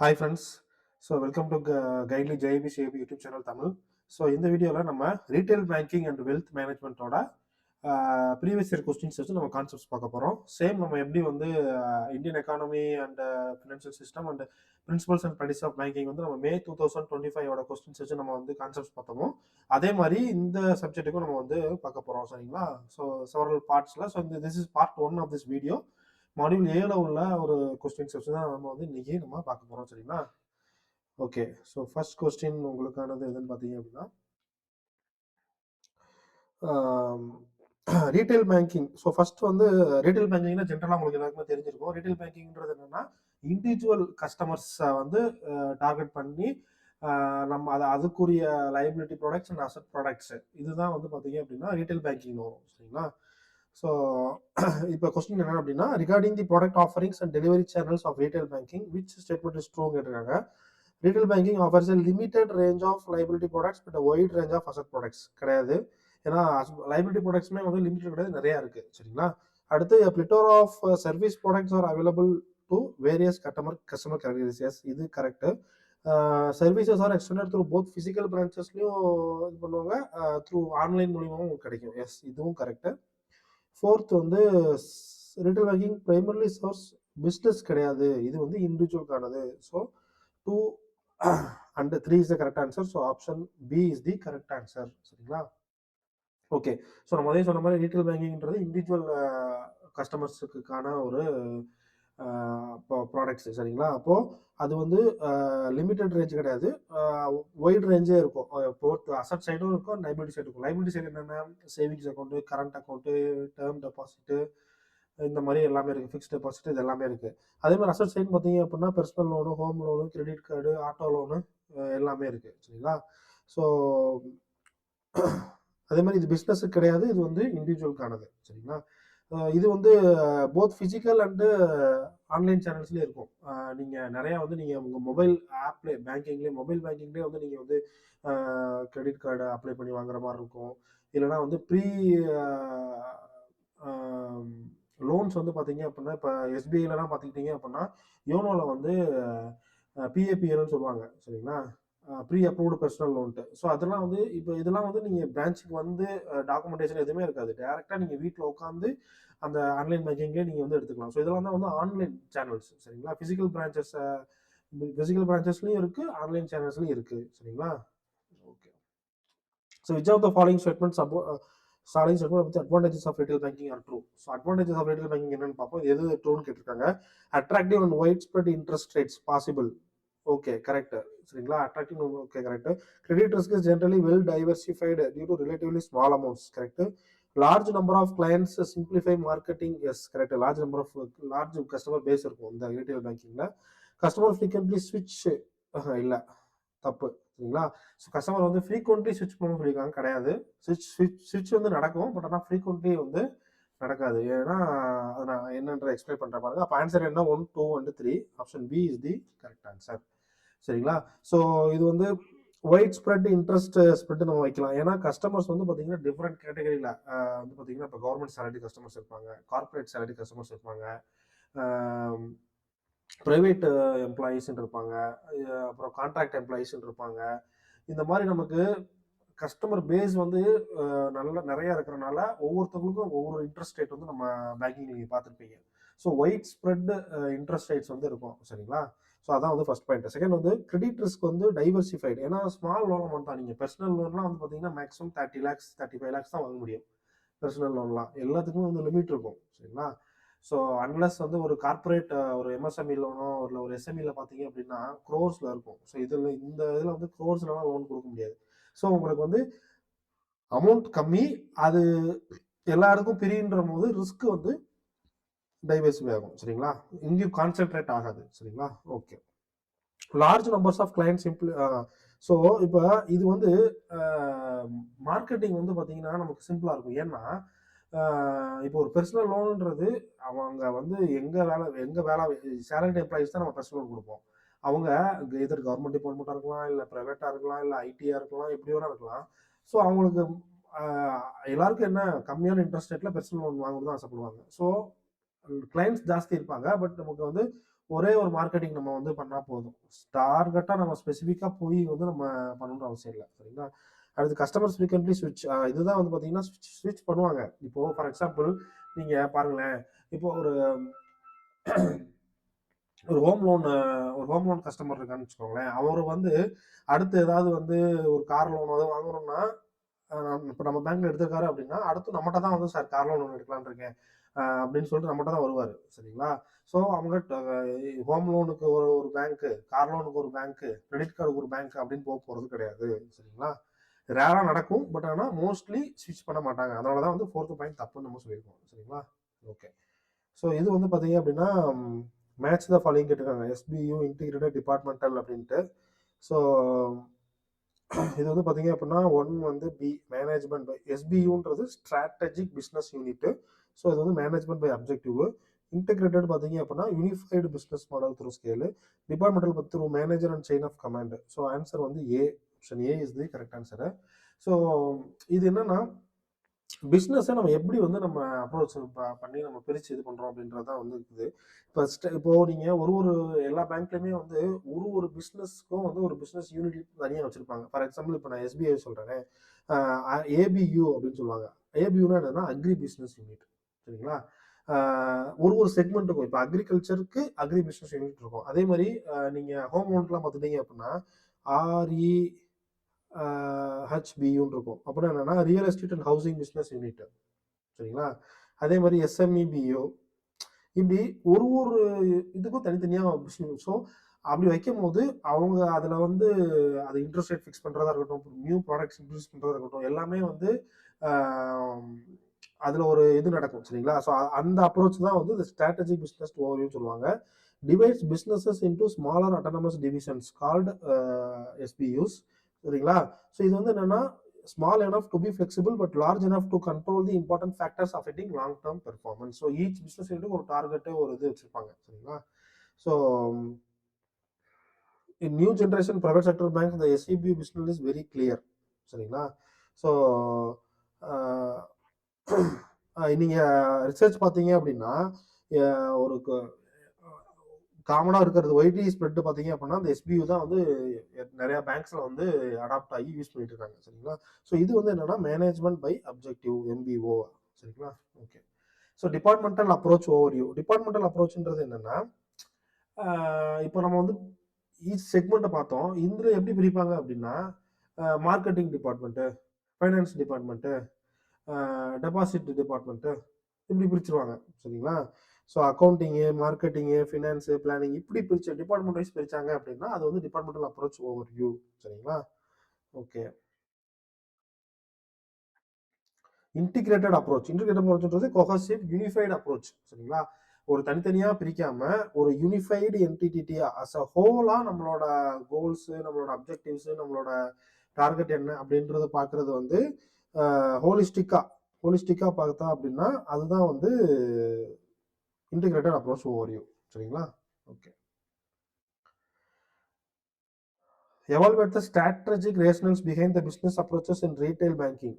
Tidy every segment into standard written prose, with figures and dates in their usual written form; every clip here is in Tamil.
Hi friends. Welcome to Guidely JP shape YouTube channel Tamil. இந்த வீடியோவில் நம்ம ரீட்டைல் பேங்கிங் அண்ட் வெல்த் மேனேஜ்மெண்ட்டோட ப்ரீவியஸ் இயர் கொஸ்டின்ஸ் வச்சு நம்ம கான்செப்ட்ஸ் பார்க்க போகிறோம். சேம் நம்ம எப்படி வந்து Indian economy and financial system and principles and practice of banking வந்து நம்ம மே 2025 கொஸ்டின்ஸ் வச்சு நம்ம வந்து கான்செப்ட்ஸ் பார்த்தோமோ அதே மாதிரி இந்த சப்ஜெக்ட்டுக்கும் நம்ம வந்து பார்க்க போகிறோம். சரிங்களா? செவரல் பார்ட்ஸில் this is part 1 of this video. Module ஏல உள்ள ஒரு கொஸ்டின்ஸ் வச்சு தான் நம்ம வந்து இன்னைக்கு நம்ம பார்க்க போகிறோம். சரிங்களா? ஓகே. ஃபர்ஸ்ட் கொஸ்டின் உங்களுக்கானது எதுன்னு பார்த்தீங்க அப்படின்னா, ரீட்டைல் பேங்கிங். ஃபர்ஸ்ட் வந்து ரீட்டைல் பேங்கிங்னா ஜென்ரலாக உங்களுக்கு எல்லாருக்குமே தெரிஞ்சிருக்கும். ரீட்டைல் பேங்கிங்ன்றது என்னன்னா, இண்டிவிஜுவல் கஸ்டமர்ஸை வந்து டார்கெட் பண்ணி நம்ம அதுக்குரிய liability products and asset products இதுதான் வந்து பார்த்தீங்க அப்படின்னா ரீட்டைல் பேங்கிங் வரும். சரிங்களா? ஸோ இப்போ கொஸ்டின் என்ன அப்படின்னா, regarding the product offerings and delivery channels of retail banking which statement is true கேட்டிருக்காங்க. Retail banking offers a limited range of liability products but wide range of asset products கிடையாது. ஏன்னா லைபிலிட்டி ப்ராடக்ட்ஸ்மே வந்து லிமிடெட் கிடையாது, நிறையா இருக்கு. சரிங்களா? அடுத்து plethora of service products are available to various customer categories. Yes, இது correct. Services are extended through both physical பிரான்ச்சஸ்லையும் இது பண்ணுவாங்க, த்ரூ ஆன்லைன் மூலியமாகவும் கிடைக்கும். எஸ், இதுவும் கரெக்டு. ஃபோர்த் வந்து retail banking primarily source business கிடையாது, இது வந்து இண்டிவிஜுவலுக்கானது. So 2 and 3 is the correct answer. Option B is the correct answer. சரிங்களா? ஓகே. நம்ம அதே சொன்ன மாதிரி ரீட்டைல் பேங்கிங்ன்றது இண்டிவிஜுவல் கஸ்டமர்ஸுக்கான ஒரு ப்ராடக்ட்ஸ். சரிங்களா? அப்போ அது வந்து லிமிடெட் ரேஞ்ச் கிடையாது, ஒயிட் ரேஞ்சே இருக்கும். போத் அசட் சைடும் இருக்கும், லைபிலிட்டி சைடு இருக்கும். லைபிலிட்டி சைடு என்னென்ன, savings account, current account, term deposit, இந்த மாதிரி எல்லாமே இருக்குது. ஃபிக்ஸ்ட் டெபாசிட் இது எல்லாமே இருக்குது. அதே மாதிரி அசட் சைடு பார்த்தீங்க அப்படின்னா personal loan, home loan, credit card, auto loan எல்லாமே இருக்குது. சரிங்களா? ஸோ அதே மாதிரி இது பிஸ்னஸுக்கு கிடையாது, இது வந்து இண்டிவிஜுவலுக்கானது. சரிங்களா? இது வந்து போத் ஃபிசிக்கல் அண்டு ஆன்லைன் சேனல்ஸ்லேயே இருக்கும். நீங்கள் நிறையா வந்து நீங்கள் உங்கள் மொபைல் ஆப்லேயே பேங்கிங்லேயே மொபைல் பேங்கிங்லேயே வந்து நீங்கள் வந்து கிரெடிட் கார்டு அப்ளை பண்ணி வாங்குற மாதிரி இருக்கும். இல்லைனா வந்து ப்ரீ லோன்ஸ் வந்து பார்த்தீங்க அப்படின்னா, இப்போ எஸ்பிஐலலாம் பார்த்துக்கிட்டீங்க அப்படின்னா யோனோவில் வந்து பிஏபிஎல்னு சொல்லுவாங்க. சரிங்களா? ப்ரீ அப்ரூவ்டு பர்சனல் லோன்ட்டு. அதெல்லாம் வந்து இப்போ இதெல்லாம் வந்து நீங்கள் பிரான்ச்சுக்கு வந்து டாக்குமெண்டேஷன் எதுவுமே இருக்காது. டேரெக்டாக நீங்கள் வீட்டில் உட்காந்து அந்த ஆன்லைன் பேங்கிங்லேயே நீங்கள் வந்து எடுத்துக்கலாம். இதெல்லாம் தான் வந்து ஆன்லைன் சேனல்ஸ். சரிங்களா? ஃபிசிக்கல் பிரான்ச்சஸ்லையும் இருக்குது, ஆன்லைன் சேனல்ஸ்லையும் இருக்குது. சரிங்களா? Okay. Which of the following statements advantages of retail banking are true. Advantages of retail banking என்னன்னு பார்ப்போம். எது ட்ரூன்னு கேட்டிருக்காங்க. Attractive and wide spread interest rates possible. Okay, correct. சரிங்களா? Attractive, okay, correct. Credit risk is generally well diversified due to relatively small amounts. Correct. Large number of clients simplify marketing. Yes, correct. Large customer base இருக்கும் இந்த ரீட்டைல் பேங்கிங்ல. கஸ்டமர் ஃப்ரீக்வென்ட்லி ஸ்விட்ச் இல்லை, தப்பு. சரிங்களா? கஸ்டமர் வந்து ஃப்ரீக்வென்ட்லி ஸ்விட்ச் பண்ண சொல்லியிருக்காங்க, கிடையாது. ஸ்விட்ச் வந்து நடக்கும், பட் ஆனால் ஃப்ரீக்வென்ட்லி வந்து நடக்காது. ஏன்னா அதை நான் என்னன்ற எக்ஸ்பிளைன் பண்ணுற பாருங்க. அப்போ ஆன்சர் என்ன? 1, 2 and 3. Option B is the correct answer. சரிங்களா? இது வந்து ஒயிட் ஸ்ப்ரெட் இன்ட்ரெஸ்ட் ஸ்ப்ரெட் நம்ம வைக்கலாம். ஏன்னா கஸ்டமர்ஸ் வந்து பார்த்தீங்கன்னா டிஃப்ரெண்ட் கேட்டகரியில் வந்து பார்த்தீங்கன்னா இப்போ கவர்மெண்ட் சேலரி கஸ்டமர்ஸ் இருப்பாங்க, கார்பரேட் சேலரி கஸ்டமர்ஸ் இருப்பாங்க, ப்ரைவேட் எம்ப்ளாயீஸ்ன்னு இருப்பாங்க, அப்புறம் கான்ட்ராக்ட் எம்ப்ளாயீஸ்ன்னு இருப்பாங்க. இந்த மாதிரி நமக்கு கஸ்டமர் பேஸ் வந்து நிறையா இருக்கிறனால ஒவ்வொருத்தவங்களுக்கும் ஒவ்வொரு இன்ட்ரெஸ்ட் ரேட் வந்து நம்ம பேங்கிங் நீங்கள் பார்த்துருப்பீங்க. ஒயிட் ஸ்ப்ரெட் இன்ட்ரெஸ்ட் ரேட்ஸ் வந்து இருக்கும். சரிங்களா? அதான் வந்து ஃபர்ஸ்ட் பாயிண்ட். செகண்ட் வந்து கிரெடிட் ரிஸ்க் வந்து டைவர்சிஃபைடு. ஏன்னா ஸ்மால் லோன் அமௌண்ட் தான். நீங்கள் பர்சனல் லோன்லாம் வந்து பார்த்தீங்கன்னா மேக்ஸிமம் 30 lakhs 35 lakhs தான் வாங்க முடியும். பர்சனல் லோன்லாம் எல்லாத்துக்கும் வந்து லிமிட் இருக்கும். சரிங்களா? அன்லஸ் வந்து ஒரு கார்பரேட் ஒரு எம்எஸ்எம்இ லோனோ இல்லை ஒரு எஸ்எம்இல பார்த்தீங்க அப்படின்னா க்ரோர்ஸில் இருக்கும். இந்த இதில் வந்து க்ரோர்ஸ்லாம் லோன் கொடுக்க முடியாது. உங்களுக்கு வந்து அமௌண்ட் கம்மி, அது எல்லாருக்கும் பிரின்ற போது ரிஸ்க் வந்து டைவர்சிஃபை ஆகும். சரிங்களா? இங்கேயும் கான்சென்ட்ரேட் ஆகாது. சரிங்களா? Okay. Large numbers of clients இப்போ இது வந்து மார்க்கெட்டிங் வந்து பார்த்தீங்கன்னா நமக்கு சிம்பிளாக இருக்கும். ஏன்னா இப்போ ஒரு பர்சனல் லோனுன்றது அவங்க வந்து எங்கே வேலை சேலரி எம்ப்ளாயிஸ் தான் நம்ம பர்சனல் லோன் கொடுப்போம். அவங்க எதர் கவர்மெண்ட் டிபார்ட்மெண்ட்டாக இருக்கலாம், இல்லை ப்ரைவேட்டாக இருக்கலாம், இல்லை ஐடியாக இருக்கலாம், எப்படி வேணா இருக்கலாம். அவங்களுக்கு எல்லாருக்கும் என்ன, கம்மியான இன்ட்ரெஸ்ட் ரேட்டில் பர்சனல் லோன் வாங்கணும்னு தான் ஆசைப்படுவாங்க. கிளைண்ட்ஸ் ஜாஸ்தி இருப்பாங்க, பட் நமக்கு வந்து ஒரே ஒரு மார்க்கெட்டிங் நம்ம வந்து பண்ணா போதும். டார்கெட்டா நம்ம ஸ்பெசிஃபிக்கா போய் வந்து நம்ம பண்ணணும்னு அவசியம் இல்ல. சரிங்களா? அடுத்து கஸ்டமர்ஸ் ஃப்ரீக்வென்ட்லி ஸ்விட்ச். இதுதான் வந்து பார்த்தீங்கன்னா, ஸ்விட்ச் பண்ணுவாங்க. இப்போ ஃபார் எக்ஸாம்பிள் நீங்க பாருங்களேன், இப்போ ஒரு ஹோம் லோன் ஒரு ஹோம் லோன் கஸ்டமர் இருக்கான்னு வச்சுக்கோங்களேன். அவரு வந்து அடுத்து ஏதாவது வந்து ஒரு கார் லோன் ஏதாவது வாங்கணும்னா, இப்போ நம்ம பேங்க்ல எடுத்திருக்காரு அப்படின்னா, அடுத்து நம்மட்ட தான் வந்து சார் கார் லோன் எடுக்கலாம்னு இருக்கேன். அப்படின்னு சொல்லிட்டு நம்மட்ட தான் வருவாரு. சரிங்களா? ஸோ அவங்க ஹோம் லோனுக்கு ஒரு ஒரு பேங்க்கு, கார் லோனுக்கு ஒரு பேங்க்கு, கிரெடிட் கார்டுக்கு ஒரு பேங்க் அப்படின்னு போறது கிடையாது. சரிங்களா? ரேரா நடக்கும். பட் ஆனா மோஸ்ட்லி ஸ்விட்ச் பண்ண மாட்டாங்க. அதனால தான் வந்து 4த் பாயிண்ட் தப்புன்னு நம்ம சொல்லியிருக்கோம். சரிங்களா? ஓகே. ஸோ இது வந்து பார்த்தீங்க அப்படின்னா, மேட்ச் த ஃபாலோயிங் கேட்டிருக்காங்க. எஸ்பியு இன்டிகிரேட்டட் டிபார்ட்மெண்டல் அப்படின்ட்டு. ஸோ இது வந்து பார்த்தீங்க அப்படின்னா, 1 வந்து பி மேனேஜ்மெண்ட் பை எஸ்பியுன்றது ஸ்ட்ராட்டஜிக் பிஸ்னஸ் யூனிட்டு. ஸோ இது வந்து மேனேஜ்மெண்ட் பை அப்ஜெக்டிவ். இன்டெகிரேட்டட் பார்த்தீங்க அப்படின்னா, unified business model through scale. Departmental through manager and chain of command. So answer வந்து A. Option A is the correct answer. So இது என்னன்னா, பிஸ்னஸை நம்ம எப்படி வந்து நம்ம அப்ரோச் பண்ணி நம்ம பிரித்து இது பண்ணுறோம் அப்படின்றது தான் வந்து இருக்குது. இப்போ நீங்கள் ஒரு எல்லா பேங்க்லையுமே வந்து ஒரு பிஸ்னஸ்க்கும் வந்து ஒரு பிஸ்னஸ் யூனிட் தனியாக வச்சுருப்பாங்க. ஃபார் எக்ஸாம்பிள் இப்போ நான் எஸ்பிஐ சொல்கிறேன், ஏபியூ அப்படின்னு சொல்லுவாங்க. ஏபியூனா என்னன்னா அக்ரி பிஸ்னஸ் யூனிட். சரிங்களா? ஒரு செக்மெண்ட்டுக்கும் இப்போ அக்ரிகல்ச்சருக்கு அக்ரி பிஸ்னஸ் யூனிட் இருக்கும். அதே மாதிரி நீங்கள் ஹோம் லோன்லாம் பார்த்துட்டீங்க அப்படின்னா ஆர்இ ஹெச்பியூன்னு இருக்கும். அப்படின்னா என்னன்னா real estate and housing business unit. சரிங்களா? அதே மாதிரி எஸ்எம்இபிஓ, இப்படி ஒரு இதுக்கும் தனித்தனியாக பிஸ்னஸ். ஸோ அப்படி வைக்கும் போது அவங்க அதில் வந்து அது இன்ட்ரெஸ்ட் ரேட் ஃபிக்ஸ் பண்ணுறதா இருக்கட்டும், நியூ ப்ராடக்ட்ஸ் இன்ட்ரடியூஸ் பண்ணுறதா இருக்கட்டும், எல்லாமே வந்து அதில் ஒரு இது நடக்கும். சரிங்களா? ஸோ அந்த அப்ரோச் தான் வந்து இந்த ஸ்ட்ராட்டஜிக் பிஸ்னஸ் ஓவர்வியூன்னு சொல்லுவாங்க. Divides businesses into smaller autonomous divisions called SBUs. சரிங்களா? ஸோ இது வந்து என்னன்னா small enough to be flexible but large enough to control the important factors affecting long term performance. So each business unit ஒரு டார்கெட் ஒரு இது வச்சிருப்பாங்க. சரிங்களா? So in new generation private sector banks the SEB business is very clear. சரிங்களா? ஸோ நீங்க ரிசர்ச் பார்த்தீங்க அப்படின்னா ஒரு காமனாக இருக்கிறது ஒய்டி ஸ்ப்ரெட் பார்த்தீங்க அப்படின்னா அந்த எஸ்பியூ தான் வந்து நிறைய பேங்க்ஸில் வந்து அடாப்ட் ஆகி யூஸ் பண்ணிட்டு இருக்காங்க. சரிங்களா? ஸோ இது வந்து என்னன்னா மேனேஜ்மெண்ட் பை அப்ஜெக்டிவ் எம்பிஓ. சரிங்களா? Okay. So departmental approach overview. Departmental அப்ரோச்ன்றது என்னன்னா, இப்போ நம்ம வந்து ஈச் செக்மெண்ட்டை பார்த்தோம். இதில் எப்படி பிரிப்பாங்க அப்படின்னா marketing department, finance department, deposit department, இப்படி பிரிச்சிருவாங்க. சரிங்களா? So accounting, marketing, finance, planning இப்படி டிபார்ட்மெண்ட் வைஸ் பிரிச்சாங்க அப்படின்னா அது வந்து டிபார்ட்மெண்டல் அப்ரோச் ஓவர்வியூ. சரிங்களா? ஓகே. Integrated approach. இன்டிகிரேட்டட் அப்ரோச்ன்றது கொஹசிவ் யூனிஃபைடு அப்ரோச். சரிங்களா? ஒரு தனித்தனியாக பிரிக்காம ஒரு யூனிஃபைடு என்டிட்டியா அஸ் அ ஹோலா நம்மளோட கோல்ஸு, நம்மளோட அப்ஜெக்டிவ்ஸு, நம்மளோட டார்கெட் என்ன அப்படின்றத பார்க்கறது வந்து ஹோலிஸ்டிக்கா பார்த்தா அப்படின்னா அதுதான் வந்து இன்டிகிரேட்டட் அப்ரோச் ஓவர்வியூ. சரிங்களா? Okay. Evaluate the strategic rationales behind the business approaches in retail banking.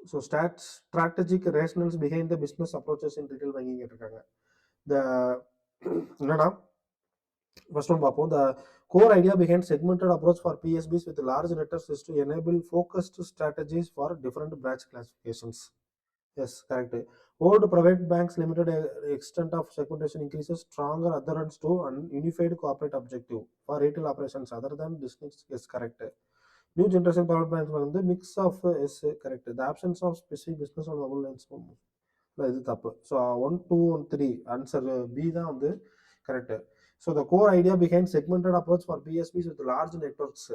So strategic rationales behind the business approaches in retail banking கேட்டிருக்காங்க. The என்னன்னா ஃபர்ஸ்ட் ஒன் பார்ப்போம். The core idea behind segmented approach for PSBs with large networks is to enable focused strategies for different branch classifications. Yes, correct. Old private banks limited extent of segmentation increases stronger adherence to an unified corporate objective for retail operations other than distinct. Yes, correct. New generation private banks வந்து mix of is correct. The absence of specific business on double lines இது தப்பு. ஸோ 1, 2 and 3 ஆன்சர் பி தான் வந்து correct. So the core idea behind segmented approach for PSBs with large networks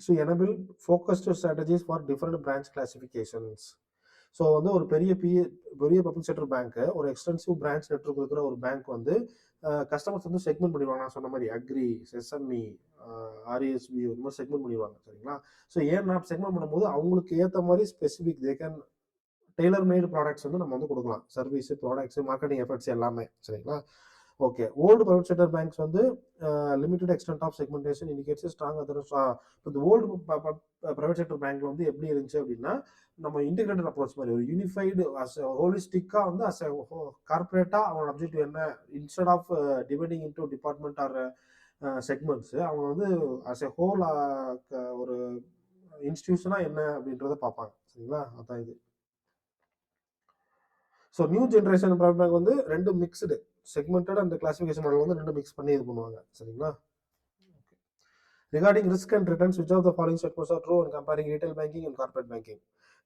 so enable focused strategies for different branch classifications. So வந்து ஒரு பெரிய பப்ளிக் செக்டர் பேங்க்கு ஒரு எக்ஸ்டென்சிவ் பிரான்ச் நெட்வொர்க் இருக்கிற ஒரு பேங்க் வந்து கஸ்டமர்ஸ் வந்து செக்மெண்ட் பண்ணிடுவாங்க. நான் சொன்ன மாதிரி அக்ரி, எஸ்எம்இ, ஆர்இஎஸ்பி இந்த மாதிரி செக்மெண்ட் பண்ணிடுவாங்க. சரிங்களா? ஸோ ஏன்னா செக்மெண்ட் பண்ணும்போது அவங்களுக்கு ஏற்ற மாதிரி specific they can tailor made products வந்து நம்ம வந்து கொடுக்கலாம். சர்வீஸ், ப்ராடக்ட்ஸ், மார்க்கெட்டிங் எஃபர்ட்ஸ் எல்லாமே. சரிங்களா? Okay. Old private sector banks வந்து limited extent of segmentation indicates strong other. இந்த ஓல்டு பிரைவேட் செக்டர் பேங்க்ல வந்து எப்படி இருந்துச்சு அப்படின்னா நம்ம இன்டிகிரேட்டட் அப்ரோச் மாதிரி ஒரு யூனிஃபைடு அஸ் ஹோலிஸ்டிக்காக வந்து அஸ் கார்பரேட்டாக அவங்களோட அப்ஜெக்டிவ் என்ன, instead of dividing into department or segments, அவங்க வந்து அஸ் எ ஹோல் ஒரு இன்ஸ்டிடியூஷனாக என்ன அப்படின்றத பார்ப்பாங்க. சரிங்களா, அதான் இது. So new generation private bank வந்து ரெண்டு mixed segmented and classification model வந்து ரெண்டு மிக்ஸ் பண்ணி இது பண்ணுவாங்க. சரிங்களா. Regarding risk and returns, which of the following statements are true when comparing retail banking and corporate banking?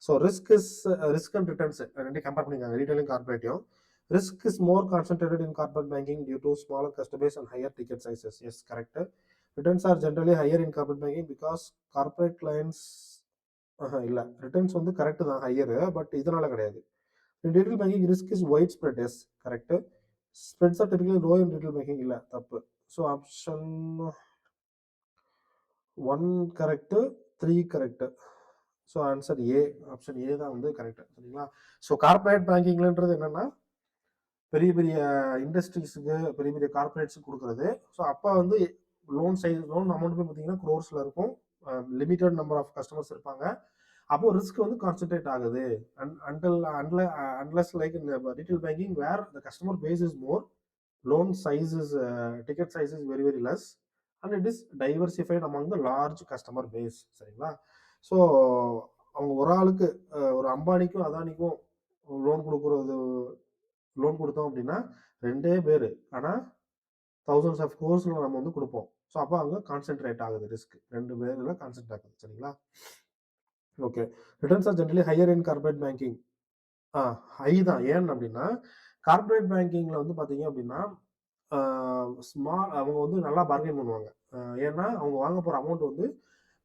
So risk is risk and returns ரெண்டு கம்பேர் பண்ணிருக்காங்க, ரீட்டைலும் கார்பரேட்டையும். Risk is more concentrated in corporate banking due to smaller customer base and higher ticket sizes. Yes, correct. Returns are generally higher in corporate banking because corporate clients இல்ல, ரிட்டர்ன்ஸ் வந்து கரெக்ட் தான், ஹையர், பட் இதனால கிடையாது. In retail banking, risk is widespread. Yes, correct. Spreads are typically low in retail banking. இல்ல, தப்பு. So option 1 correct, 3 correct. So answer A, option ஏ தான் வந்து கரெக்ட். சரிங்களா. ஸோ கார்பரேட் பேங்கிங்லன்றது என்னன்னா பெரிய பெரிய இண்டஸ்ட்ரீஸுக்கு, பெரிய பெரிய கார்பரேட்ஸுக்கு கொடுக்குறது. ஸோ அப்போ வந்து லோன் அமௌண்ட் போய் பார்த்தீங்கன்னா க்ரோர்ஸில் இருக்கும், லிமிட்டட் நம்பர் ஆஃப் கஸ்டமர்ஸ் இருப்பாங்க. அப்போ ரிஸ்க் வந்து கான்சென்ட்ரேட் ஆகுது. Unless like in retail banking where the customer base is more, loan size is ticket size is very very less and it is diversified among the large customer base. சரிங்களா. ஸோ அவங்க ஒரு ஆளுக்கு ஒரு அம்பானிக்கும் அதானிக்கும் லோன் கொடுத்தோம் அப்படின்னா 2 பேர், ஆனால் thousands of crores நம்ம வந்து கொடுப்போம். ஸோ அப்போ அங்கே கான்சென்ட்ரேட் ஆகுது ரிஸ்க், 2 பேர்ல கான்சென்ட்ரேட் ஆகுது. சரிங்களா. Okay. Returns are generally higher in corporate banking. High தான். ஏன் அப்படின்னா கார்பரேட் பேங்கிங்ல வந்து பார்த்தீங்க அப்படின்னா ஸ்மால் அவங்க வந்து நல்லா பார்கெயின் பண்ணுவாங்க. ஏன்னா அவங்க வாங்க போகிற அமௌண்ட் வந்து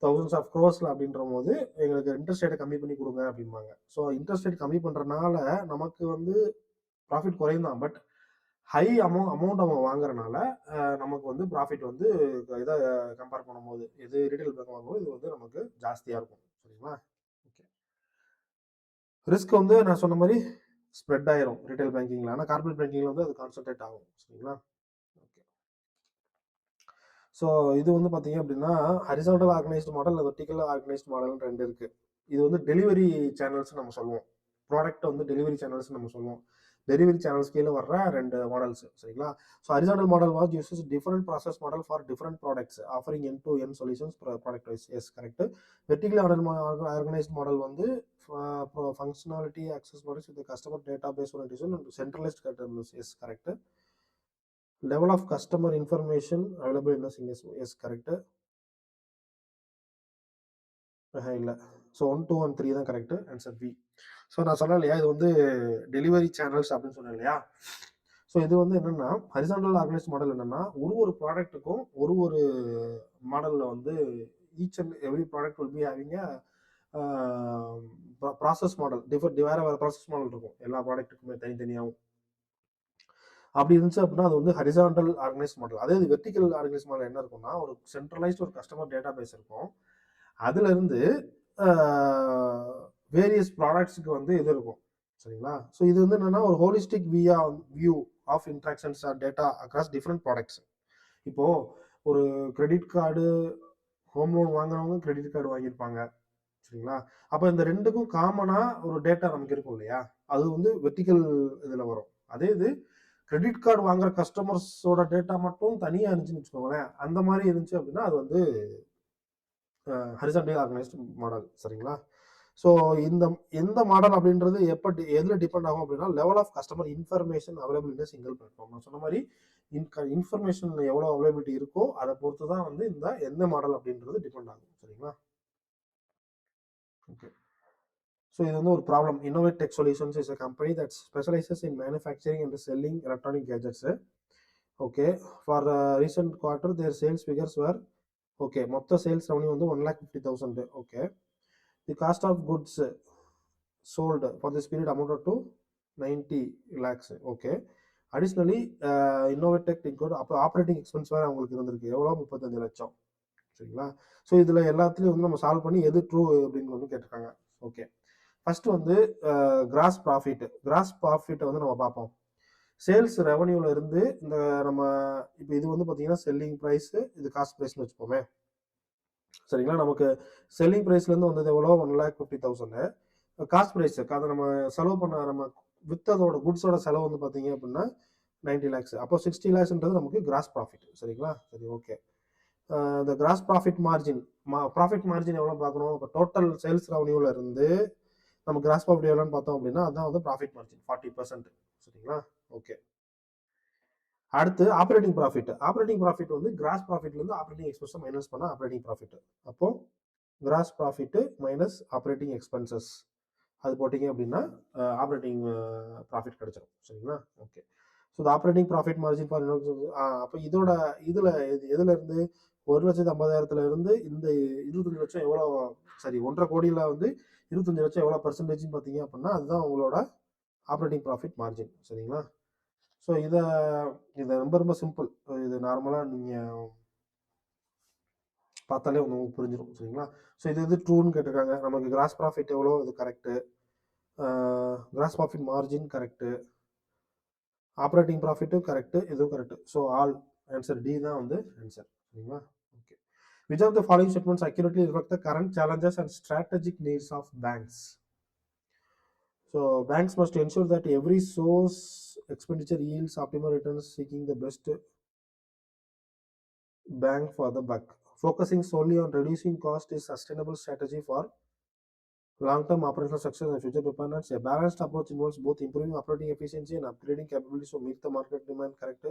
thousands of crores அப்படின்ற போது எங்களுக்கு இன்ட்ரெஸ்ட் ரேட்டை கம்மி பண்ணி கொடுங்க அப்படிம்பாங்க. ஸோ இன்ட்ரெஸ்ட் ரேட் கம்மி பண்ணுறதுனால நமக்கு வந்து ப்ராஃபிட் குறையும் தான், பட் ஹை அமௌண்ட் அவங்க வாங்குறதுனால நமக்கு வந்து ப்ராஃபிட் வந்து இதை கம்பேர் பண்ணும்போது இது ரீட்டைல் பேங்க் வாங்கும்போது இது வந்து நமக்கு ஜாஸ்தியாக இருக்கும். சரிங்களா. ஓகே. ரிஸ்க் வந்து நான் சொன்ன மாதிரி ஸ்ப்ரெட் ஆயிரும் ரீட்டைல் பேங்கிங்ல, ஆனால் கார்பரேட் பேங்கிங்ல வந்து அது கான்சென்ட்ரேட் ஆகும். சரிங்களா. ஓகே. ஸோ இது வந்து பார்த்தீங்க அப்படின்னா horizontal organised model, vertical organised மாடல்னு ரெண்டு இருக்கு. இது வந்து டெலிவரி சேனல்ஸ் நம்ம சொல்லுவோம், ப்ராடக்ட் வந்து டெலிவரி சேனல்ஸ் நம்ம சொல்லுவோம். டெலிவரி சேனல்ஸ் கீழே வர்ற ரெண்டு மாடல்ஸ். சரிங்களா. So horizontal model was uses different process model for different products offering end to end solutions product wise. Yes, correct. Vertical organised model வந்து functionality access models with customer data base orientation and centralised customers. Yes, correct. level of customer information available in the single. Yes, correct. இல்லை. ஸோ 1, 2 and 3 தான் கரெக்ட். Answer B. ஸோ நான் சொன்னேன் இல்லையா, இது வந்து டெலிவரி சேனல்ஸ் அப்படின்னு சொன்னேன் இல்லையா. ஸோ இது வந்து என்னன்னா ஹரிசாண்டல் ஆர்கனைஸ்ட் மாடல் என்னன்னா ஒரு ப்ராடக்ட்டுக்கும் ஒரு மாடலில் வந்து each and every product will be having process model. வேற ப்ராசஸ் மாடல் இருக்கும் எல்லா ப்ராடக்ட்டுக்குமே தனித்தனியாகவும். அப்படி இருந்துச்சு அப்படின்னா அது வந்து ஹரிசாண்டல் ஆர்கனைஸ்ட் மாடல். அதே இது வெர்டிக்கல் ஆர்கனைஸ்ட் மாடல் என்ன இருக்கும்னா ஒரு சென்ட்ரலைஸ்ட் ஒரு கஸ்டமர் டேட்டா பேஸ் இருக்கும், அதுல இருந்து வேரியஸ் ப்ராடக்ட்ஸுக்கு வந்து இது இருக்கும். சரிங்களா. ஸோ இது வந்து என்னன்னா ஒரு holistic view of interactions or data across different products. இப்போ ஒரு கிரெடிட் கார்டு, ஹோம் லோன் வாங்குறவங்க கிரெடிட் கார்டு வாங்கியிருப்பாங்க. சரிங்களா. அப்போ இந்த ரெண்டுக்கும் காமனா ஒரு டேட்டா நமக்கு இருக்கும் இல்லையா, அது வந்து வெர்டிக்கல் இதுல வரும். அதே இது கிரெடிட் கார்டு வாங்குற கஸ்டமர்ஸோட டேட்டா மட்டும் தனியாக இருந்துச்சுன்னு வச்சுக்கோங்களேன், அந்த மாதிரி இருந்துச்சு அப்படின்னா அது வந்து ஹரிசாண்டல் ஆர்கனைஸ்டு மாடல். சரிங்களா. ஸோ இந்த மாடல் அப்படின்றது எதில் டிபெண்ட் ஆகும் அப்படின்னா level of customer information available in single platform. நான் சொன்ன மாதிரி இன்ஃபர்மேஷன் எவ்வளோ அவைலபிலிட்டி இருக்கோ அதை பொறுத்து தான் வந்து எந்த மாடல் அப்படின்றது டிபெண்ட் ஆகும். சரிங்களா. ஓகே. ஸோ இது வந்து ஒரு problem. Innovate tech solutions is a company that specializes in manufacturing and selling electronic gadgets. Okay. For recent quarter their sales figures were okay. மொத்த சேல்ஸ் ரெவன்யூ வந்து 1,50,000. Okay. The cost of goods sold for this period amounted to 90 lakhs. Okay. Additionally Innovate Tech include அப்போ ஆப்ரேட்டிங் எக்ஸ்பென்ஸ் வேறு அவங்களுக்கு இருந்திருக்கு. எவ்வளோ? 35 லட்சம். சரிங்களா. ஸோ இதில் எல்லாத்துலேயும் வந்து நம்ம சால்வ் பண்ணி எது ட்ரூ அப்படின்னு வந்து கேட்டிருக்காங்க. ஓகே. ஃபர்ஸ்ட் வந்து கிராஸ் ப்ராஃபிட்டை வந்து நம்ம பார்ப்போம். சேல்ஸ் ரெவன்யூல இருந்து இந்த நம்ம இப்போ இது வந்து பார்த்தீங்கன்னா செல்லிங் ப்ரைஸ், இது காஸ்ட் ப்ரைஸ்னு வச்சுப்போமே. சரிங்களா. நமக்கு செல்லிங் ப்ரைஸ்லேருந்து வந்தது எவ்வளோ? 1,50,000. காஸ்ட் ப்ரைஸ் அதை நம்ம செலவு பண்ண நம்ம வித்ததோட குட்ஸோட செலவு வந்து பார்த்தீங்க அப்படின்னா 90 லேக்ஸ். அப்போ 60 லேக்ஸ்ன்றது நமக்கு கிராஸ் ப்ராஃபிட். சரிங்களா? சரி, ஓகே. இந்த cross profit margin profit margin எவ்வளோ பார்க்கணும்? இப்போ டோட்டல் சேல்ஸ் ரெவன்யூல இருந்து நம்ம கிராஸ் ப்ராஃபிட் எவ்வளோன்னு பார்த்தோம் அப்படின்னா அதான் வந்து ப்ராஃபிட் மார்ஜின் 40%. சரிங்களா? ஓகே. அடுத்து ஆப்ரேட்டிங் ப்ராஃபிட். ஆப்ரேட்டிங் ப்ராஃபிட் வந்து கிராஸ் ப்ராஃபிட்லேருந்து ஆப்ரேட்டிங் எக்ஸ்பென்ஸை மைனஸ் பண்ண ஆப்ரேட்டிங் ப்ராஃபிட். அப்போ gross profit minus operating expenses அது போட்டிங்க அப்படின்னா ஆப்ரேட்டிங் ப்ராஃபிட் கிடைச்சிடும். சரிங்களா? ஓகே. ஸோ இந்த ஆப்ரேட்டிங் ப்ராஃபிட் மார்ஜின் ஃபார் அப்போ இதோட இதில் எதுல இருந்து 1,50,000 இருந்து இந்த 25 லட்சம் எவ்வளோ, சரி 1,50,000 கோடியில் வந்து 25 லட்சம் எவ்வளோ பர்சன்டேஜ்னு பார்த்தீங்க அப்படின்னா அதுதான் உங்களோட ஆப்ரேட்டிங் ப்ராஃபிட் மார்ஜின். சரிங்களா? ஸோ இதை ரொம்ப ரொம்ப சிம்பிள். இது நார்மலாக நீங்கள் பார்த்தாலே உங்களுக்கு புரிஞ்சிடும். சரிங்களா? ஸோ இது ட்ரூன்னு கேட்டிருக்காங்க. நமக்கு கிராஸ் ப்ராஃபிட் எவ்வளோ, இது correct. Gross profit margin correct, operating ப்ராஃபிட்டும் கரெக்டு, இதுவும் correct. So all answer D தான் வந்து ஆன்சர். சரிங்களா? Okay. Which of the following statements accurately reflect the current challenges and strategic needs of banks? So banks must ensure that every source expenditure yields optimal returns, seeking the best bang for the buck. Focusing solely on reducing cost is sustainable strategy for long-term operational success and future dependence. A balanced approach involves both improving operating efficiency and upgrading capabilities to meet the market demand. Correct.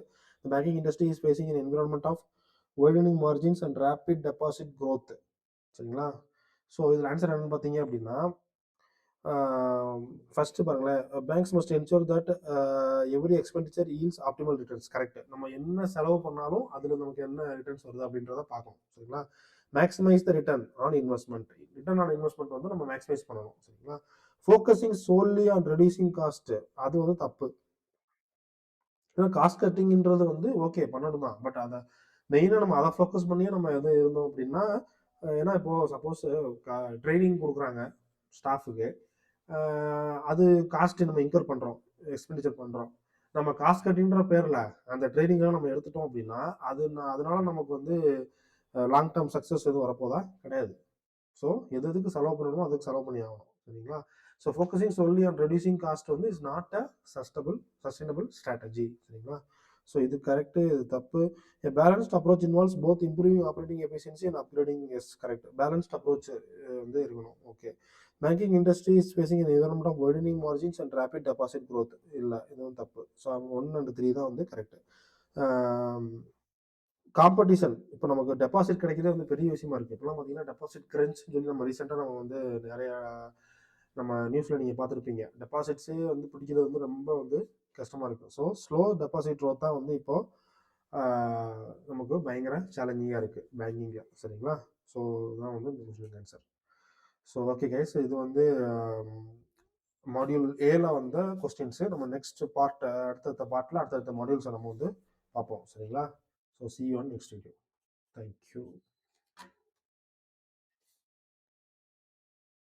The banking industry is facing an environment of widening margins and rapid deposit growth. சரிங்களா? ஸோ இதில் ஆன்சர் என்னன்னு பார்த்தீங்க அப்படின்னா ஃபர்ஸ்ட் பாருங்களேன், banks must ensure that every expenditure yields optimal returns. Correct. நம்ம என்ன செலவு பண்ணாலும் அதில் நமக்கு என்ன ரிட்டர்ன்ஸ் வருது அப்படின்றத பார்க்கணும். சரிங்களா? Maximise the return on investment. Return on investment வந்து நம்ம மேக்ஸிமைஸ் பண்ணணும். சரிங்களா? Focusing solely on reducing cost அது வந்து தப்பு. ஏன்னா காஸ்ட் கட்டிங்ன்றது வந்து ஓகே பண்ணணும் தான், பட் அதை மெயினாக நம்ம அதை ஃபோக்கஸ் பண்ணியே நம்ம எது இருந்தோம் அப்படின்னா, ஏன்னா இப்போ சப்போஸ் ட்ரைனிங் கொடுக்குறாங்க ஸ்டாஃபுக்கு, அது காஸ்ட் நம்ம இன்கர் பண்ணுறோம், எக்ஸ்பெண்டிச்சர் பண்ணுறோம். நம்ம காஸ்ட் கட்டின்ற பேரில் அந்த ட்ரைனிங்லாம் நம்ம எடுத்துட்டோம் அப்படின்னா அதனால நமக்கு வந்து லாங் டேர்ம் சக்ஸஸ் எதுவும் வரப்போதா கிடையாது. ஸோ எதுக்கு செலவு பண்ணணுமோ அதுக்கு செலவு பண்ணி ஆகணும். சரிங்களா? ஸோ ஃபோக்கஸிங் சொல்லி ஆன் ரெடியூசிங் காஸ்ட் வந்து is not a sustainable strategy. சரிங்களா? ஸோ இது கரெக்டு, இது தப்பு. A balanced approach involves both improving operating efficiency and upgrading. Yes correct. Balanced approach வந்து இருக்கணும். Okay. Banking industry is facing an environment of widening margins and rapid deposit growth. இல்லை, இதுவும் தப்பு. ஸோ 1 and 3 தான் வந்து கரெக்ட். காம்படிஷன் இப்போ நமக்கு டெபாசிட் கிடைக்கிறதே வந்து பெரிய விஷயமா இருக்குது. இப்போலாம் பார்த்தீங்கன்னா டெபாசிட் கிரன்ச்னு சொல்லி நம்ம ரீசெண்டாக நம்ம வந்து நிறையா நம்ம நியூஸில் நீங்கள் பார்த்துருப்பீங்க. டெபாசிட்ஸே வந்து பிடிக்கிறது வந்து ரொம்ப வந்து கஷ்டமாக இருக்கும். ஸோ ஸ்லோ டெபாசிட் க்ரோத் தான் வந்து இப்போது நமக்கு பயங்கர சேலஞ்சிங்காக இருக்குது பேங்கிங்கில். சரிங்களா? ஸோ இதுதான் வந்து இந்த question answer. So okay guys, இது வந்து மாடியூல் ஏல வந்த கொஸ்டின்ஸு. நம்ம நெக்ஸ்ட் பார்ட் அடுத்தடுத்த பார்ட்டில் அடுத்தடுத்த மாடியூல்ஸை நம்ம வந்து பார்ப்போம். சரிங்களா? So see you on next video. Thank you.